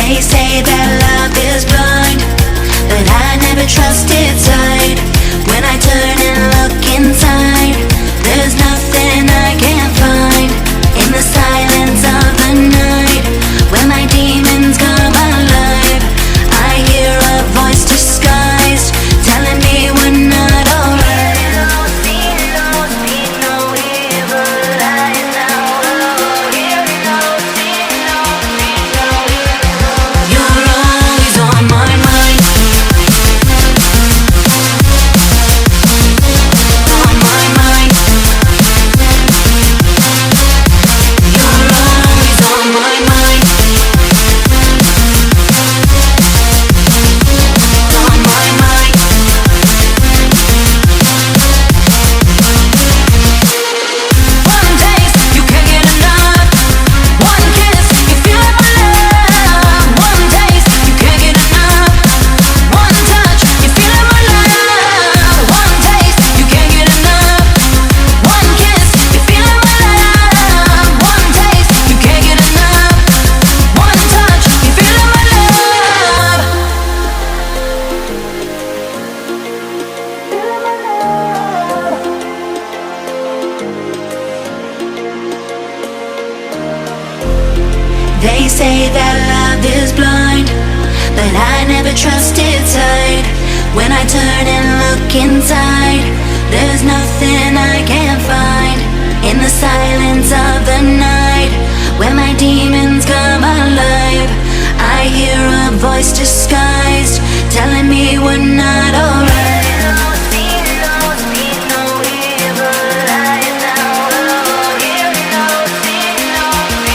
They say that love is blind, but I never trusted sight. When I turn and look inside, there's nothing I can't find. In the silence of the night, when my demons come alive, I hear a voice disguised, telling me we're not alright. They say that love is blind, but I never trusted sight. When I turn and look inside, there's nothing I can't find. In the silence of the night, when my